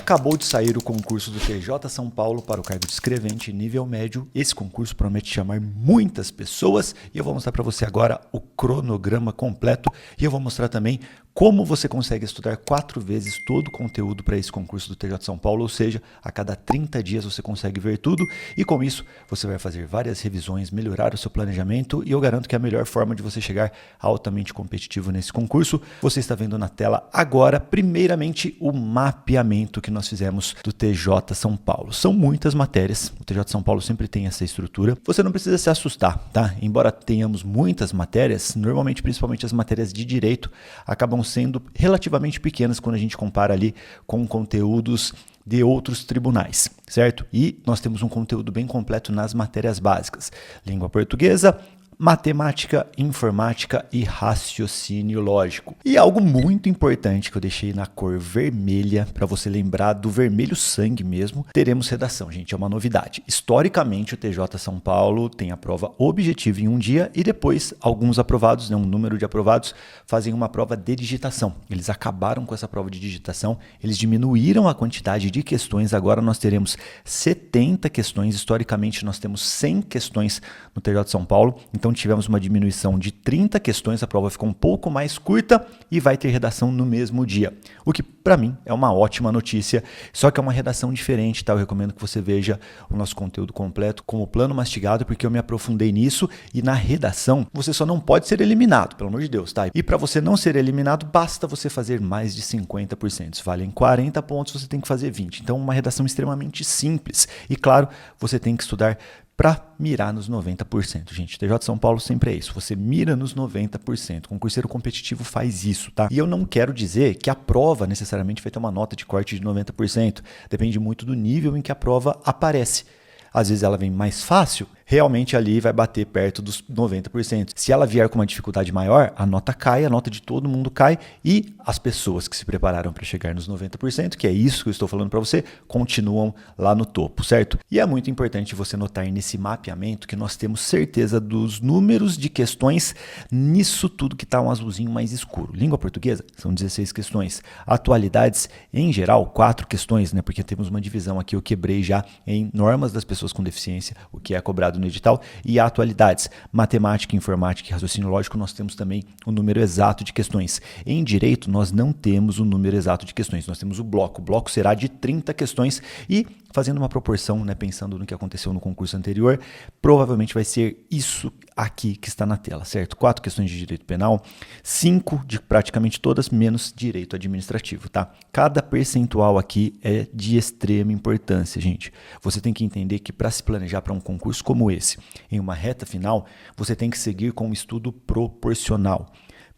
Acabou de sair o concurso do TJ São Paulo para o cargo de escrevente nível médio. Esse concurso promete chamar muitas pessoas e eu vou mostrar para você agora o cronograma completo e eu vou mostrar também como você consegue estudar 4 vezes todo o conteúdo para esse concurso do TJ São Paulo, ou seja, a cada 30 dias você consegue ver tudo e com isso você vai fazer várias revisões, melhorar o seu planejamento e eu garanto que é a melhor forma de você chegar altamente competitivo nesse concurso. Você está vendo na tela agora, primeiramente, o mapeamento que nós fizemos do TJ São Paulo. São muitas matérias, o TJ São Paulo sempre tem essa estrutura. Você não precisa se assustar, tá? Embora tenhamos muitas matérias, normalmente, principalmente as matérias de direito, acabam sendo relativamente pequenas quando a gente compara ali com conteúdos de outros tribunais, certo? E nós temos um conteúdo bem completo nas matérias básicas: língua portuguesa, matemática, informática e raciocínio lógico. E algo muito importante que eu deixei na cor vermelha, para você lembrar do vermelho sangue mesmo, teremos redação, gente, é uma novidade. Historicamente, o TJ São Paulo tem a prova objetiva em um dia e depois alguns aprovados, um número de aprovados, fazem uma prova de digitação. Eles acabaram com essa prova de digitação, eles diminuíram a quantidade de questões, agora nós teremos 70 questões, historicamente nós temos 100 questões no TJ São Paulo, então tivemos uma diminuição de 30 questões, a prova ficou um pouco mais curta e vai ter redação no mesmo dia. O que para mim é uma ótima notícia, só que é uma redação diferente, tá? Eu recomendo que você veja o nosso conteúdo completo como plano mastigado, porque eu me aprofundei nisso e na redação você só não pode ser eliminado, pelo amor de Deus, tá? E para você não ser eliminado, basta você fazer mais de 50%. Se valem 40 pontos, você tem que fazer 20. Então, uma redação extremamente simples. E claro, você tem que estudar para mirar nos 90%, gente. TJ São Paulo sempre é isso, você mira nos 90%, concurseiro competitivo faz isso, tá? E eu não quero dizer que a prova necessariamente vai ter uma nota de corte de 90%, depende muito do nível em que a prova aparece. Às vezes ela vem mais fácil, realmente ali vai bater perto dos 90%. Se ela vier com uma dificuldade maior, a nota cai, a nota de todo mundo cai e as pessoas que se prepararam para chegar nos 90%, que é isso que eu estou falando para você, continuam lá no topo, certo? E é muito importante você notar nesse mapeamento que nós temos certeza dos números de questões nisso tudo que está um azulzinho mais escuro. Língua portuguesa, são 16 questões. Atualidades, em geral, 4 questões, né? Porque temos uma divisão aqui, eu quebrei já em normas das pessoas com deficiência, o que é cobrado no edital, e atualidades, matemática, informática e raciocínio lógico, nós temos também o número exato de questões. Em direito, nós não temos o número exato de questões, nós temos o bloco será de 30 questões e fazendo uma proporção, né, pensando no que aconteceu no concurso anterior, provavelmente vai ser isso aqui que está na tela, certo? 4 questões de direito penal, 5 de praticamente todas, menos direito administrativo, tá? Cada percentual aqui é de extrema importância, gente. Você tem que entender que para se planejar para um concurso como esse, em uma reta final, você tem que seguir com um estudo proporcional.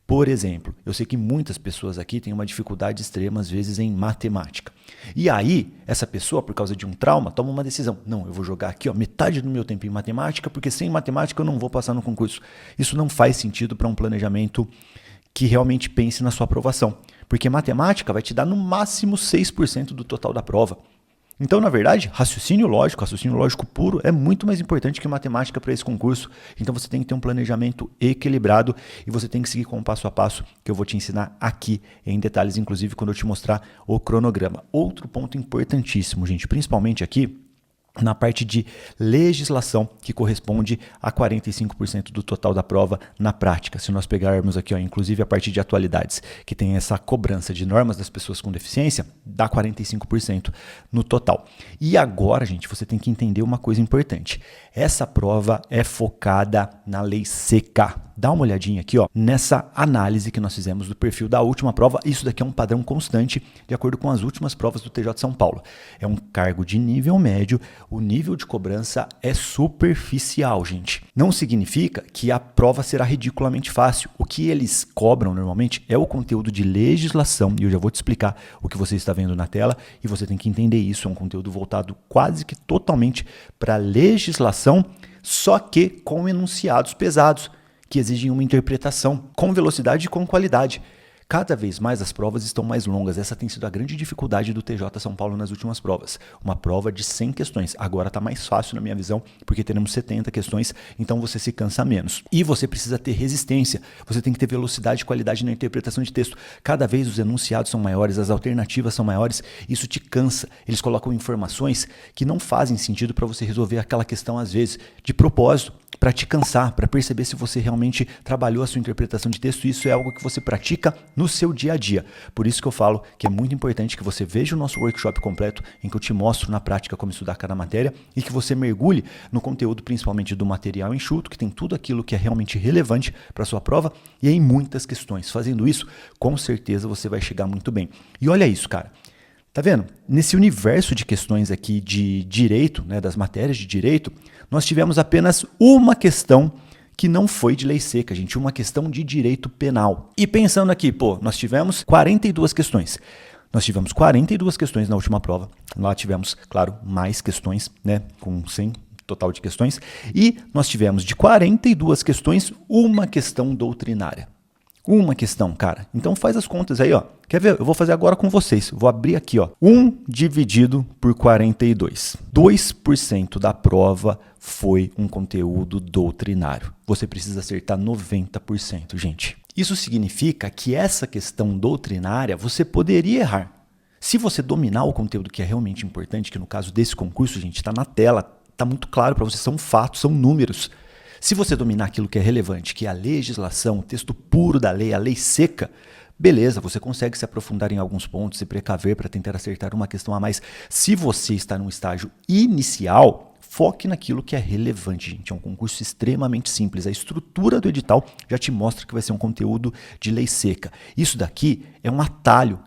Por exemplo, eu sei que muitas pessoas aqui têm uma dificuldade extrema, às vezes, em matemática. E aí, essa pessoa, por causa de um trauma, toma uma decisão. Não, eu vou jogar aqui metade do meu tempo em matemática, porque sem matemática eu não vou passar no concurso. Isso não faz sentido para um planejamento que realmente pense na sua aprovação. Porque matemática vai te dar no máximo 6% do total da prova. Então, na verdade, raciocínio lógico puro é muito mais importante que matemática para esse concurso. Então, você tem que ter um planejamento equilibrado e você tem que seguir com o passo a passo que eu vou te ensinar aqui em detalhes, inclusive quando eu te mostrar o cronograma. Outro ponto importantíssimo, gente, principalmente aqui, na parte de legislação, que corresponde a 45% do total da prova na prática. Se nós pegarmos aqui, inclusive a parte de atualidades, que tem essa cobrança de normas das pessoas com deficiência, dá 45% no total. E agora, gente, você tem que entender uma coisa importante. Essa prova é focada na lei seca. Dá uma olhadinha aqui, nessa análise que nós fizemos do perfil da última prova. Isso daqui é um padrão constante de acordo com as últimas provas do TJ São Paulo. É um cargo de nível médio, o nível de cobrança é superficial, gente. Não significa que a prova será ridiculamente fácil. O que eles cobram normalmente é o conteúdo de legislação, e eu já vou te explicar o que você está vendo na tela, e você tem que entender isso. É um conteúdo voltado quase que totalmente para legislação, só que com enunciados pesados, que exigem uma interpretação com velocidade e com qualidade. Cada vez mais as provas estão mais longas. Essa tem sido a grande dificuldade do TJ São Paulo nas últimas provas. Uma prova de 100 questões. Agora está mais fácil na minha visão, porque teremos 70 questões, então você se cansa menos. E você precisa ter resistência. Você tem que ter velocidade e qualidade na interpretação de texto. Cada vez os enunciados são maiores, as alternativas são maiores, isso te cansa. Eles colocam informações que não fazem sentido para você resolver aquela questão, às vezes, de propósito, para te cansar, para perceber se você realmente trabalhou a sua interpretação de texto. Isso é algo que você pratica no seu dia a dia. Por isso que eu falo que é muito importante que você veja o nosso workshop completo, em que eu te mostro na prática como estudar cada matéria, e que você mergulhe no conteúdo, principalmente do material enxuto, que tem tudo aquilo que é realmente relevante para a sua prova, e em muitas questões. Fazendo isso, com certeza você vai chegar muito bem. E olha isso, cara. Tá vendo? Nesse universo de questões aqui de direito, né, das matérias de direito, nós tivemos apenas uma questão que não foi de lei seca, gente, uma questão de direito penal. E pensando aqui, nós tivemos 42 questões. Nós tivemos 42 questões na última prova. Lá tivemos, claro, mais questões, né, com 100 total de questões. E nós tivemos de 42 questões, uma questão doutrinária. Uma questão, cara. Então faz as contas aí, ó. Quer ver? Eu vou fazer agora com vocês. Vou abrir aqui, ó. 1 dividido por 42. 2% da prova foi um conteúdo doutrinário. Você precisa acertar 90%, gente. Isso significa que essa questão doutrinária você poderia errar. Se você dominar o conteúdo que é realmente importante, que no caso desse concurso, gente, está na tela, está muito claro para você, são fatos, são números. Se você dominar aquilo que é relevante, que é a legislação, o texto puro da lei, a lei seca, beleza, você consegue se aprofundar em alguns pontos, se precaver para tentar acertar uma questão a mais. Se você está num estágio inicial, foque naquilo que é relevante, gente. É um concurso extremamente simples. A estrutura do edital já te mostra que vai ser um conteúdo de lei seca. Isso daqui é um atalho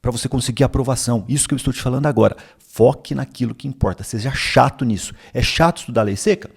para você conseguir a aprovação. Isso que eu estou te falando agora. Foque naquilo que importa. Seja chato nisso. É chato estudar lei seca?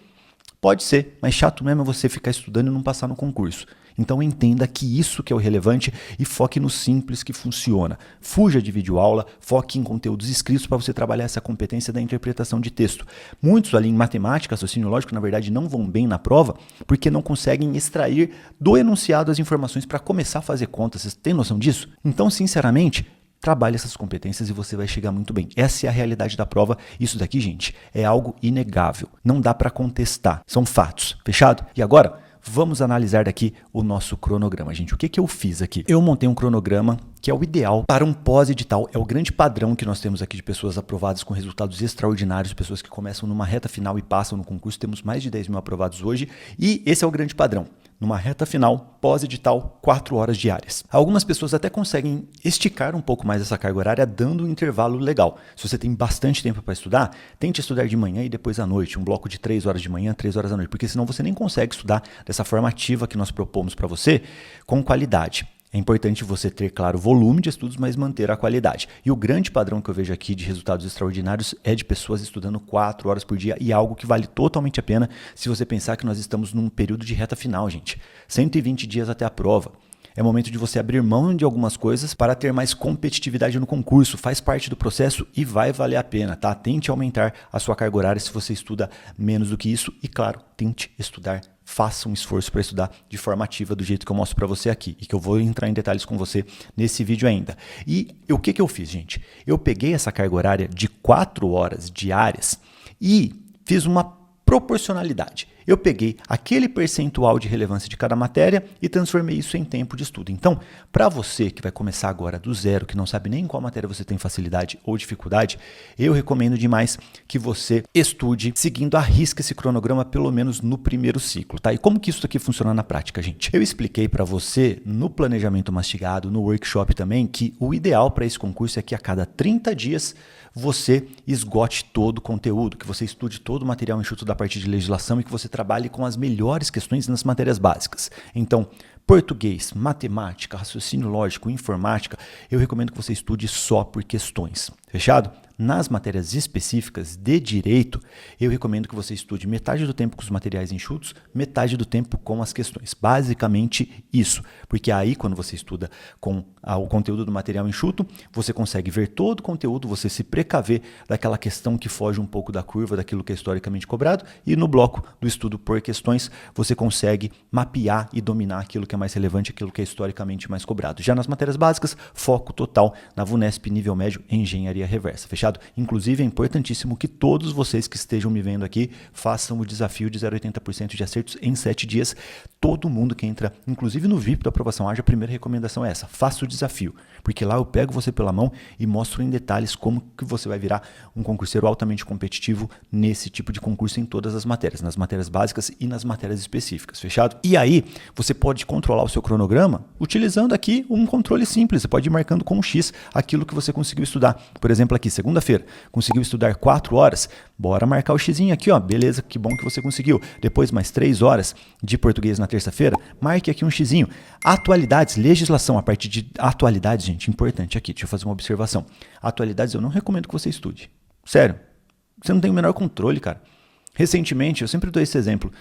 Pode ser, mas chato mesmo é você ficar estudando e não passar no concurso. Então entenda que isso que é o relevante e foque no simples que funciona. Fuja de videoaula, foque em conteúdos escritos para você trabalhar essa competência da interpretação de texto. Muitos ali em matemática, raciocínio lógico, na verdade não vão bem na prova porque não conseguem extrair do enunciado as informações para começar a fazer contas. Vocês têm noção disso? Então, sinceramente, trabalhe essas competências e você vai chegar muito bem. Essa é a realidade da prova. Isso daqui, gente, é algo inegável. Não dá para contestar. São fatos. Fechado? E agora, vamos analisar daqui o nosso cronograma, gente. O que eu fiz aqui? Eu montei um cronograma que é o ideal para um pós-edital. É o grande padrão que nós temos aqui de pessoas aprovadas com resultados extraordinários, pessoas que começam numa reta final e passam no concurso. Temos mais de 10 mil aprovados hoje e esse é o grande padrão. Numa reta final, pós-edital, 4 horas diárias. Algumas pessoas até conseguem esticar um pouco mais essa carga horária, dando um intervalo legal. Se você tem bastante tempo para estudar, tente estudar de manhã e depois à noite. Um bloco de 3 horas de manhã, 3 horas à noite. Porque senão você nem consegue estudar dessa forma ativa que nós propomos para você, com qualidade. É importante você ter, claro, volume de estudos, mas manter a qualidade. E o grande padrão que eu vejo aqui de resultados extraordinários é de pessoas estudando 4 horas por dia e algo que vale totalmente a pena se você pensar que nós estamos num período de reta final, gente. 120 dias até a prova. É momento de você abrir mão de algumas coisas para ter mais competitividade no concurso. Faz parte do processo e vai valer a pena, tá? Tente aumentar a sua carga horária se você estuda menos do que isso. E, claro, tente estudar. Faça um esforço para estudar de forma ativa, do jeito que eu mostro para você aqui. E que eu vou entrar em detalhes com você nesse vídeo ainda. E o que eu fiz, gente? Eu peguei essa carga horária de 4 horas diárias e fiz uma proporcionalidade. Eu peguei aquele percentual de relevância de cada matéria e transformei isso em tempo de estudo. Então, para você que vai começar agora do zero, que não sabe nem em qual matéria você tem facilidade ou dificuldade, eu recomendo demais que você estude seguindo à risca esse cronograma, pelo menos no primeiro ciclo, tá? E como que isso aqui funciona na prática, gente? Eu expliquei para você no planejamento mastigado, no workshop também, que o ideal para esse concurso é que a cada 30 dias você esgote todo o conteúdo, que você estude todo o material enxuto da parte de legislação e que você trabalhe com as melhores questões nas matérias básicas. Então, português, matemática, raciocínio lógico, informática, eu recomendo que você estude só por questões. Fechado? nas matérias específicas de direito, eu recomendo que você estude metade do tempo com os materiais enxutos, metade do tempo com as questões. Basicamente isso, porque aí quando você estuda com o conteúdo do material enxuto, você consegue ver todo o conteúdo, você se precaver daquela questão que foge um pouco da curva, daquilo que é historicamente cobrado, e no bloco do estudo por questões, você consegue mapear e dominar aquilo que é mais relevante, aquilo que é historicamente mais cobrado. Já nas matérias básicas, foco total na VUNESP nível médio em engenharia reversa. Fechado? Inclusive, é importantíssimo que todos vocês que estejam me vendo aqui façam o desafio de 0,80% de acertos em 7 dias. Todo mundo que entra, inclusive no VIP da aprovação ágil, a primeira recomendação é essa: faça o desafio, porque lá eu pego você pela mão e mostro em detalhes como que você vai virar um concurseiro altamente competitivo nesse tipo de concurso em todas as matérias, nas matérias básicas e nas matérias específicas, fechado? E aí, você pode controlar o seu cronograma utilizando aqui um controle simples, você pode ir marcando com um X aquilo que você conseguiu estudar. Por exemplo, aqui, segunda-feira, conseguiu estudar 4 horas, bora marcar o Xzinho aqui, ó, beleza, que bom que você conseguiu. Depois, mais 3 horas de português na terça-feira, marque aqui um Xzinho. Atualidades, legislação, a partir de atualidades, gente, importante aqui, deixa eu fazer uma observação. Atualidades eu não recomendo que você estude. Sério, você não tem o menor controle, cara. Recentemente, eu sempre dou esse exemplo,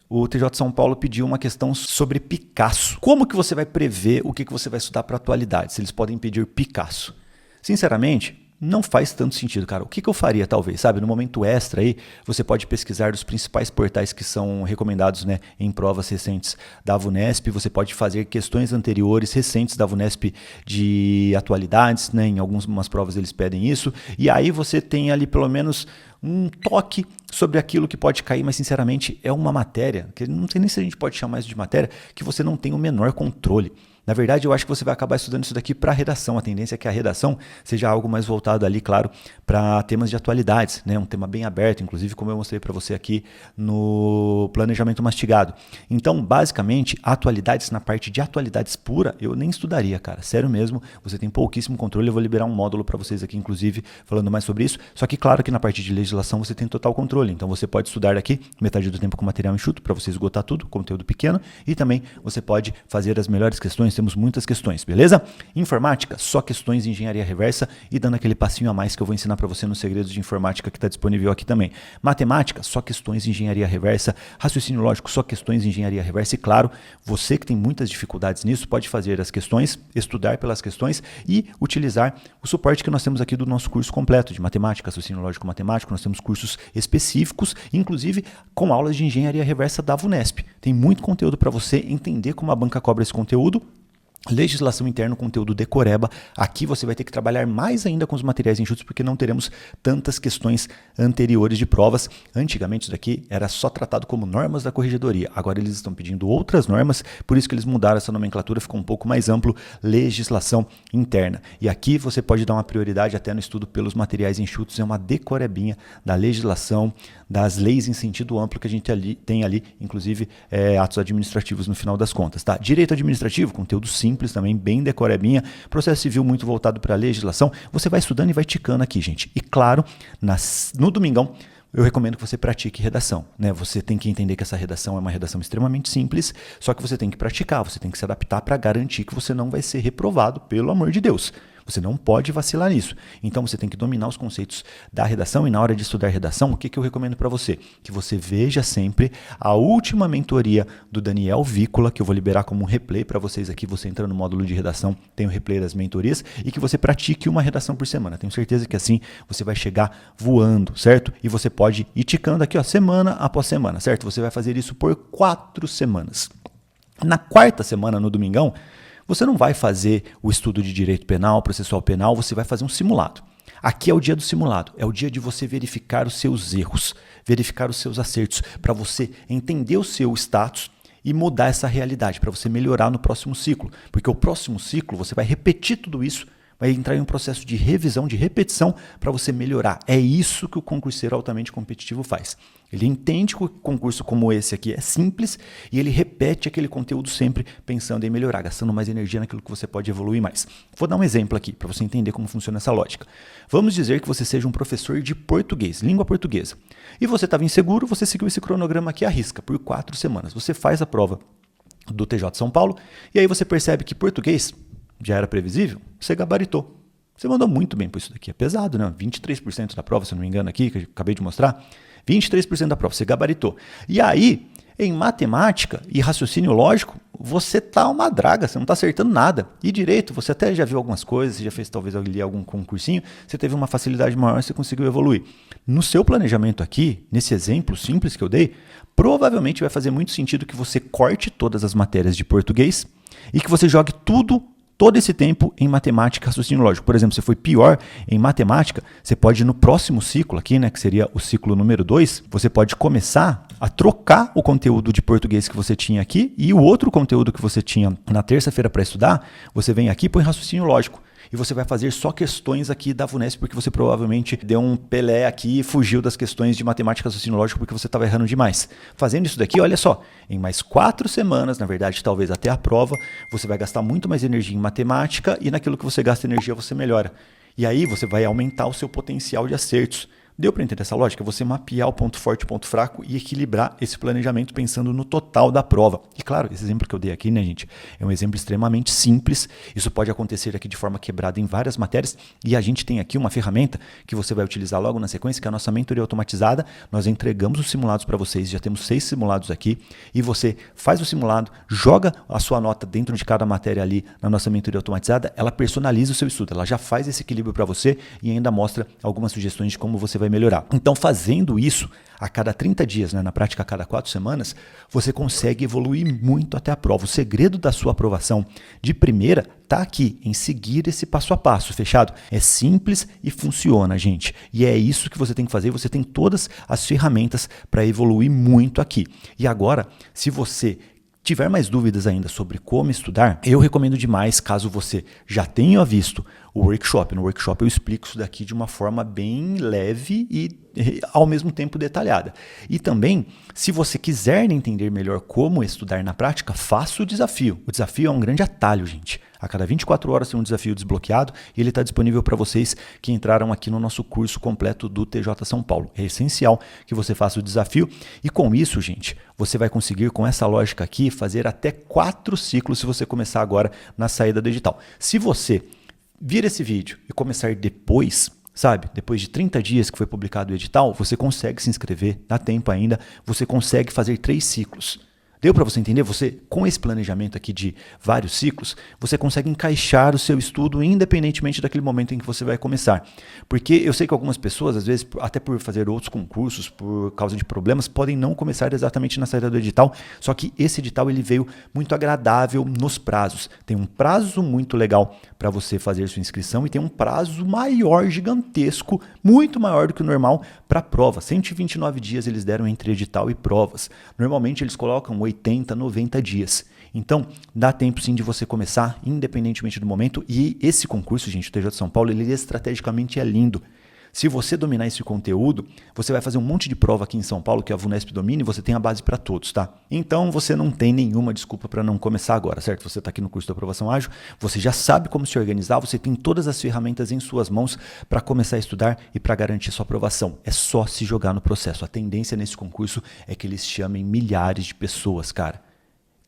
o TJ São Paulo pediu uma questão sobre Picasso. Como que você vai prever o que você vai estudar para atualidades, se eles podem pedir Picasso? Sinceramente, não faz tanto sentido, cara. O que eu faria, talvez, sabe? No momento extra aí, você pode pesquisar dos principais portais que são recomendados, né, em provas recentes da VUNESP. Você pode fazer questões anteriores, recentes da VUNESP de atualidades, né? Em algumas provas eles pedem isso. E aí você tem ali pelo menos um toque sobre aquilo que pode cair, mas sinceramente é uma matéria, que não sei nem se a gente pode chamar isso de matéria, que você não tem o menor controle. Na verdade, eu acho que você vai acabar estudando isso daqui para a redação. A tendência é que a redação seja algo mais voltado ali, claro, para temas de atualidades, né? Um tema bem aberto, inclusive como eu mostrei para você aqui no planejamento mastigado. Então, basicamente, atualidades na parte de atualidades pura, eu nem estudaria, cara. Sério mesmo, você tem pouquíssimo controle. Eu vou liberar um módulo para vocês aqui, inclusive, falando mais sobre isso. Só que, claro que na parte de legislação você tem total controle. Então, você pode estudar daqui metade do tempo com material enxuto, para você esgotar tudo, conteúdo pequeno. E também você pode fazer as melhores questões. Temos muitas questões, beleza? Informática, só questões de engenharia reversa e dando aquele passinho a mais que eu vou ensinar para você nos segredos de informática que está disponível aqui também. Matemática, só questões de engenharia reversa. Raciocínio lógico, só questões de engenharia reversa. E claro, você que tem muitas dificuldades nisso, pode fazer as questões, estudar pelas questões e utilizar o suporte que nós temos aqui do nosso curso completo de matemática, raciocínio lógico matemático. Nós temos cursos específicos, inclusive com aulas de engenharia reversa da VUNESP. Tem muito conteúdo para você entender como a banca cobra esse conteúdo. Legislação interna, conteúdo decoreba. Aqui você vai ter que trabalhar mais ainda com os materiais enxutos, porque não teremos tantas questões anteriores de provas. Antigamente isso daqui era só tratado como normas da corregedoria. Agora eles estão pedindo outras normas, por isso que eles mudaram essa nomenclatura, ficou um pouco mais amplo, legislação interna. E aqui você pode dar uma prioridade até no estudo pelos materiais enxutos, é uma decorebinha da legislação, das leis em sentido amplo que a gente tem ali, inclusive atos administrativos no final das contas. Tá? Direito administrativo, conteúdo simples também, bem decorebinha. Processo civil muito voltado para a legislação. Você vai estudando e vai ticando aqui, gente. E claro, no domingão, eu recomendo que você pratique redação, né? Você tem que entender que essa redação é uma redação extremamente simples, só que você tem que praticar, você tem que se adaptar para garantir que você não vai ser reprovado, pelo amor de Deus. Você não pode vacilar nisso. Então você tem que dominar os conceitos da redação e na hora de estudar redação, o que eu recomendo para você? Que você veja sempre a última mentoria do Daniel Vícola, que eu vou liberar como um replay para vocês aqui. Você entra no módulo de redação, tem o replay das mentorias e que você pratique uma redação por semana. Tenho certeza que assim você vai chegar voando, certo? E você pode ir ticando aqui, ó, semana após semana, certo? Você vai fazer isso por 4 semanas. Na 4ª semana, no domingão, você não vai fazer o estudo de direito penal, processual penal, você vai fazer um simulado. Aqui é o dia do simulado, é o dia de você verificar os seus erros, verificar os seus acertos, para você entender o seu status e mudar essa realidade, para você melhorar no próximo ciclo. Porque o próximo ciclo você vai repetir tudo isso, vai entrar em um processo de revisão, de repetição para você melhorar. É isso que o concurseiro altamente competitivo faz. Ele entende que o concurso como esse aqui é simples e ele repete aquele conteúdo sempre pensando em melhorar, gastando mais energia naquilo que você pode evoluir mais. Vou dar um exemplo aqui para você entender como funciona essa lógica. Vamos dizer que você seja um professor de português, língua portuguesa, e você estava inseguro, você seguiu esse cronograma aqui à risca por 4 semanas. Você faz a prova do TJ São Paulo e aí você percebe que português já era previsível, você gabaritou. Você mandou muito bem por isso daqui. É pesado, né? 23% da prova, se eu não me engano aqui, que eu acabei de mostrar. 23% da prova, você gabaritou. E aí, em matemática e raciocínio lógico, você tá uma draga, você não tá acertando nada. E direito, você até já viu algumas coisas, você já fez talvez ali algum concursinho, você teve uma facilidade maior, você conseguiu evoluir. No seu planejamento aqui, nesse exemplo simples que eu dei, provavelmente vai fazer muito sentido que você corte todas as matérias de português e que você jogue todo esse tempo em matemática e raciocínio lógico. Por exemplo, se foi pior em matemática, você pode no próximo ciclo aqui, né, que seria o ciclo número 2, você pode começar a trocar o conteúdo de português que você tinha aqui e o outro conteúdo que você tinha na terça-feira para estudar, você vem aqui e põe raciocínio lógico. E você vai fazer só questões aqui da VUNESP, porque você provavelmente deu um Pelé aqui e fugiu das questões de matemática e raciocínio lógico porque você estava errando demais. Fazendo isso daqui, olha só, em mais 4 semanas, na verdade, talvez até a prova, você vai gastar muito mais energia em matemática e naquilo que você gasta energia você melhora. E aí você vai aumentar o seu potencial de acertos. Deu para entender essa lógica? Você mapear o ponto forte e o ponto fraco e equilibrar esse planejamento pensando no total da prova. E claro, esse exemplo que eu dei aqui, né, gente, é um exemplo extremamente simples. Isso pode acontecer aqui de forma quebrada em várias matérias. E a gente tem aqui uma ferramenta que você vai utilizar logo na sequência, que é a nossa mentoria automatizada. Nós entregamos os simulados para vocês, já temos 6 simulados aqui. E você faz o simulado, joga a sua nota dentro de cada matéria ali na nossa mentoria automatizada. Ela personaliza o seu estudo, ela já faz esse equilíbrio para você e ainda mostra algumas sugestões de como você vai melhorar. Então, fazendo isso a cada 30 dias, né, na prática a cada 4 semanas, você consegue evoluir muito até a prova. O segredo da sua aprovação de primeira está aqui, em seguir esse passo a passo, fechado? É simples e funciona, gente. E é isso que você tem que fazer. Você tem todas as ferramentas para evoluir muito aqui. E agora, se você tiver mais dúvidas ainda sobre como estudar, eu recomendo demais, caso você já tenha visto o workshop. No workshop eu explico isso daqui de uma forma bem leve e ao mesmo tempo detalhada. E também, se você quiser entender melhor como estudar na prática, faça o desafio. O desafio é um grande atalho, gente. A cada 24 horas tem um desafio desbloqueado e ele está disponível para vocês que entraram aqui no nosso curso completo do TJ São Paulo. É essencial que você faça o desafio e com isso, gente, você vai conseguir com essa lógica aqui fazer até 4 ciclos se você começar agora na saída do edital. Se você vir esse vídeo e começar depois, sabe, depois de 30 dias que foi publicado o edital, você consegue se inscrever, dá tempo ainda, você consegue fazer 3 ciclos. Deu para você entender? Você, com esse planejamento aqui de vários ciclos, você consegue encaixar o seu estudo independentemente daquele momento em que você vai começar. Porque eu sei que algumas pessoas, às vezes, até por fazer outros concursos, por causa de problemas, podem não começar exatamente na saída do edital, só que esse edital ele veio muito agradável nos prazos. Tem um prazo muito legal para você fazer sua inscrição e tem um prazo maior, gigantesco, muito maior do que o normal para a prova. 129 dias eles deram entre edital e provas. Normalmente eles colocam 80, 90 dias. Então, dá tempo sim de você começar, independentemente do momento. E esse concurso, gente, o TJ São Paulo, ele estrategicamente é lindo. Se você dominar esse conteúdo, você vai fazer um monte de prova aqui em São Paulo, que a VUNESP domina, e você tem a base para todos, tá? Então, você não tem nenhuma desculpa para não começar agora, certo? Você está aqui no curso de aprovação ágil, você já sabe como se organizar, você tem todas as ferramentas em suas mãos para começar a estudar e para garantir sua aprovação. É só se jogar no processo. A tendência nesse concurso é que eles chamem milhares de pessoas, cara.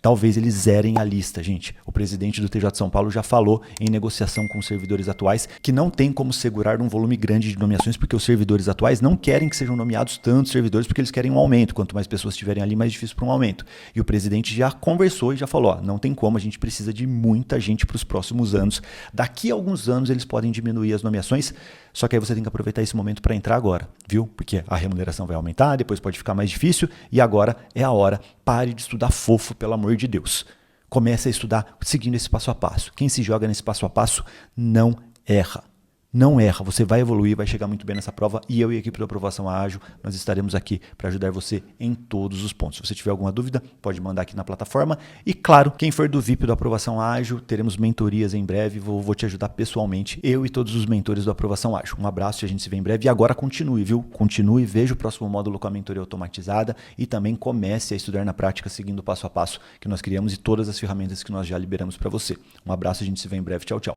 Talvez eles zerem a lista, gente. O presidente do TJ São Paulo já falou em negociação com os servidores atuais que não tem como segurar um volume grande de nomeações porque os servidores atuais não querem que sejam nomeados tantos servidores porque eles querem um aumento. Quanto mais pessoas estiverem ali, mais difícil para um aumento. E o presidente já conversou e já falou, ó, não tem como, a gente precisa de muita gente para os próximos anos. Daqui a alguns anos eles podem diminuir as nomeações, só que aí você tem que aproveitar esse momento para entrar agora, viu? Porque a remuneração vai aumentar, depois pode ficar mais difícil e agora é a hora. Pare de estudar fofo, pelo amor de Deus. Comece a estudar seguindo esse passo a passo. Quem se joga nesse passo a passo não erra. Não erra, você vai evoluir, vai chegar muito bem nessa prova e eu e a equipe da Aprovação Ágil, nós estaremos aqui para ajudar você em todos os pontos. Se você tiver alguma dúvida, pode mandar aqui na plataforma. E claro, quem for do VIP da Aprovação Ágil, teremos mentorias em breve, vou te ajudar pessoalmente, eu e todos os mentores da Aprovação Ágil. Um abraço e a gente se vê em breve. E agora continue, viu? Continue, veja o próximo módulo com a mentoria automatizada e também comece a estudar na prática seguindo o passo a passo que nós criamos e todas as ferramentas que nós já liberamos para você. Um abraço, a gente se vê em breve. Tchau, tchau.